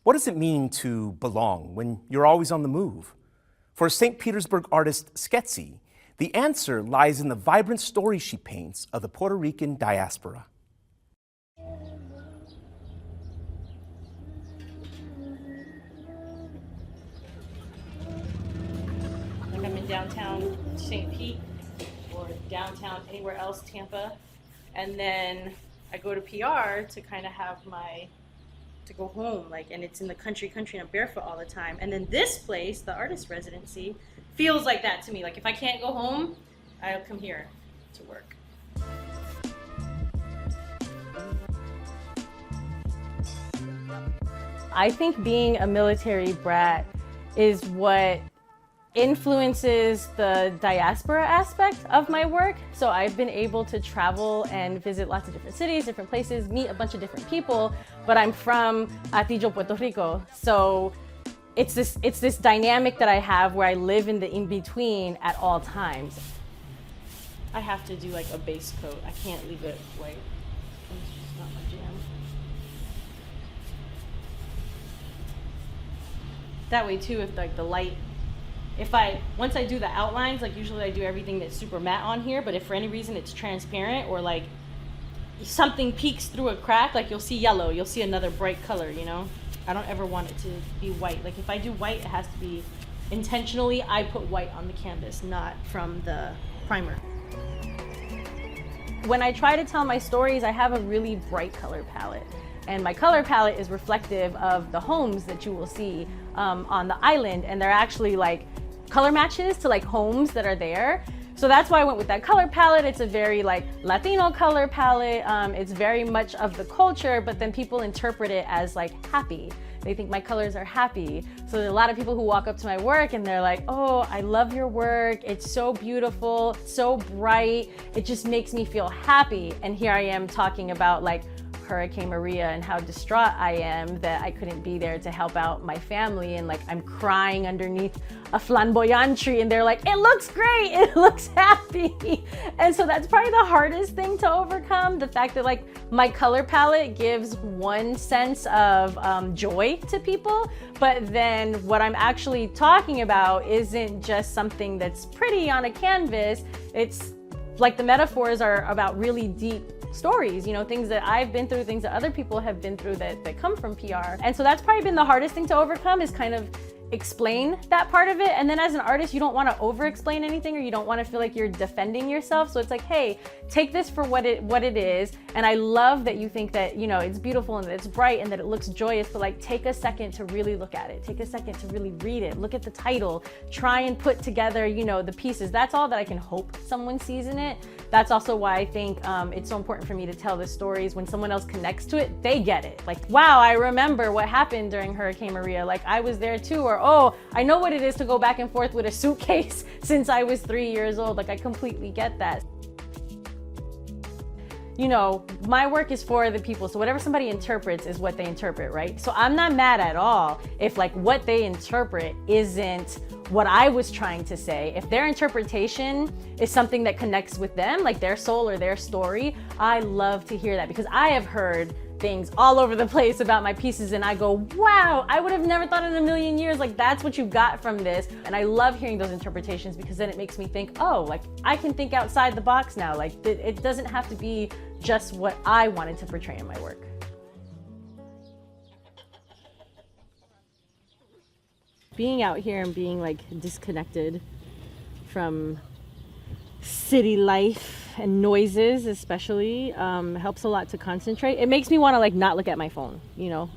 What does it mean to belong when you're always on the move? For St. Petersburg artist Sketzii, the answer lies in the vibrant stories she paints of the Puerto Rican diaspora. Like I'm in downtown St. Pete or downtown anywhere else, Tampa, and then I go to PR to kind of have to go home, and it's in the country and I'm barefoot all the time. And then this place, the artist residency, feels like that to me. Like if I can't go home, I'll come here to work. I think being a military brat is what influences the diaspora aspect of my work. So I've been able to travel and visit lots of different cities, different places, meet a bunch of different people, but I'm from Atillo, Puerto Rico. So it's this dynamic that I have where I live in the in-between at all times. I have to do like a base coat. I can't leave it white. It's just not my jam. That way too, if the light, once I do the outlines, usually I do everything that's super matte on here, but if for any reason it's transparent or something peeks through a crack, you'll see yellow, you'll see another bright color, I don't ever want it to be white. If I do white, it has to be intentionally, I put white on the canvas, not from the primer. When I try to tell my stories, I have a really bright color palette. And my color palette is reflective of the homes that you will see on the island. And they're actually color matches to homes that are there. So that's why I went with that color palette. It's a very Latino color palette. It's very much of the culture, but then people interpret it as happy. They think my colors are happy. So there are a lot of people who walk up to my work and they're like, oh, I love your work. It's so beautiful, so bright. It just makes me feel happy. And here I am talking about Hurricane Maria and how distraught I am that I couldn't be there to help out my family, and I'm crying underneath a flamboyant tree and they're like, it looks great, it looks happy. And so that's probably the hardest thing to overcome, the fact that my color palette gives one sense of joy to people, but then what I'm actually talking about isn't just something that's pretty on a canvas. It's the metaphors are about really deep stories, things that I've been through, things that other people have been through that come from PR. And so that's probably been the hardest thing to overcome, is kind of explain that part of it. And then as an artist, you don't want to over explain anything, or you don't want to feel like you're defending yourself. So it's hey, take this for what it is. And I love that you think that, it's beautiful and that it's bright and that it looks joyous, but take a second to really look at it. Take a second to really read it. Look at the title, try and put together, the pieces. That's all that I can hope someone sees in it. That's also why I think it's so important for me to tell the stories. When someone else connects to it, they get it. Wow, I remember what happened during Hurricane Maria. I was there too. Or, oh, I know what it is to go back and forth with a suitcase since I was 3 years old. I completely get that. My work is for the people. So whatever somebody interprets is what they interpret, right? So I'm not mad at all if what they interpret isn't what I was trying to say. If their interpretation is something that connects with them, their soul or their story, I love to hear that, because I have heard things all over the place about my pieces and I go, wow, I would have never thought in a million years, that's what you got from this. And I love hearing those interpretations, because then it makes me think, oh, I can think outside the box now. It doesn't have to be just what I wanted to portray in my work. Being out here and being disconnected from city life and noises especially helps a lot to concentrate. It makes me want to not look at my phone.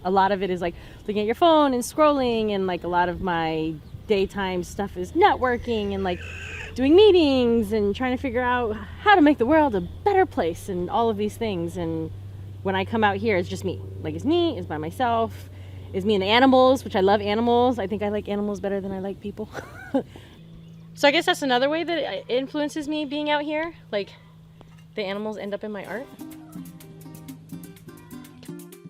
A lot of it is looking at your phone and scrolling, and a lot of my daytime stuff is networking and doing meetings and trying to figure out how to make the world a better place and all of these things. And when I come out here, it's just me. It's me, it's by myself, it's me and the animals, which I love animals. I think I like animals better than I like people. So I guess that's another way that it influences me being out here. The animals end up in my art.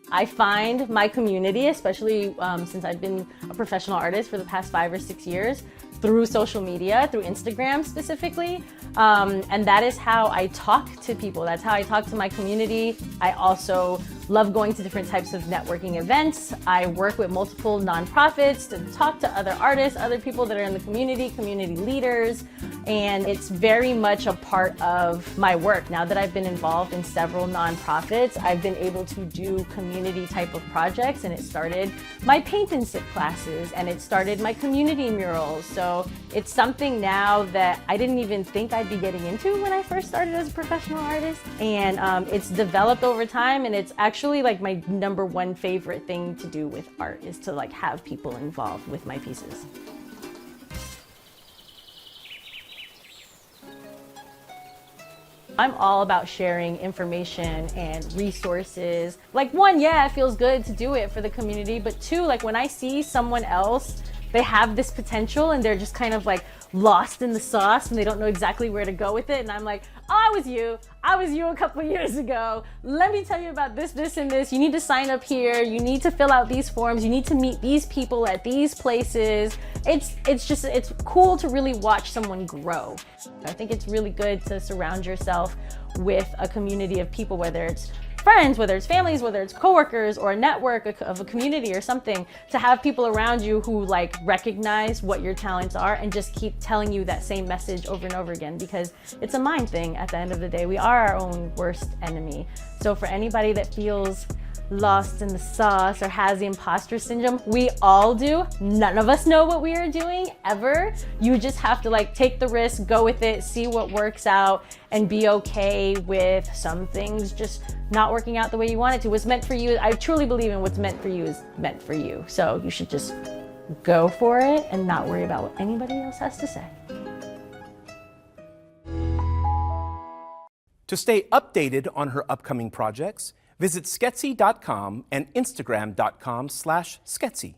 I find my community, especially since I've been a professional artist for the past 5 or 6 years, through social media, through Instagram specifically. And that is how I talk to people. That's how I talk to my community. I also love going to different types of networking events. I work with multiple nonprofits to talk to other artists, other people that are in the community leaders, and it's very much a part of my work. Now that I've been involved in several nonprofits, I've been able to do community type of projects, and it started my paint and sip classes, and it started my community murals. So it's something now that I didn't even think I'd be getting into when I first started as a professional artist, and it's developed over time, and it's actually like my #1 favorite thing to do with art is to like have people involved with my pieces. I'm all about sharing information and resources. Like one, yeah, it feels good to do it for the community, but two, like when I see someone else, they have this potential and they're just kind of like lost in the sauce and they don't know exactly where to go with it. And I'm like, oh, I was you a couple years ago. Let me tell you about this, this, and this. You need to sign up here. You need to fill out these forms. You need to meet these people at these places. It's cool to really watch someone grow. I think it's really good to surround yourself with a community of people, whether it's friends, whether it's families, whether it's coworkers or a network of a community or something, to have people around you who like recognize what your talents are and just keep telling you that same message over and over again, because it's a mind thing at the end of the day. We are our own worst enemy. So for anybody that feels lost in the sauce or has the imposter syndrome, we all do. None of us know what we are doing ever. You just have to like take the risk, go with it, see what works out, and be okay with some things just not working out the way you want it to. What's meant for you, I truly believe in what's meant for you is meant for you. So you should just go for it and not worry about what anybody else has to say. To stay updated on her upcoming projects, visit Sketzii.com and Instagram.com/Sketzii.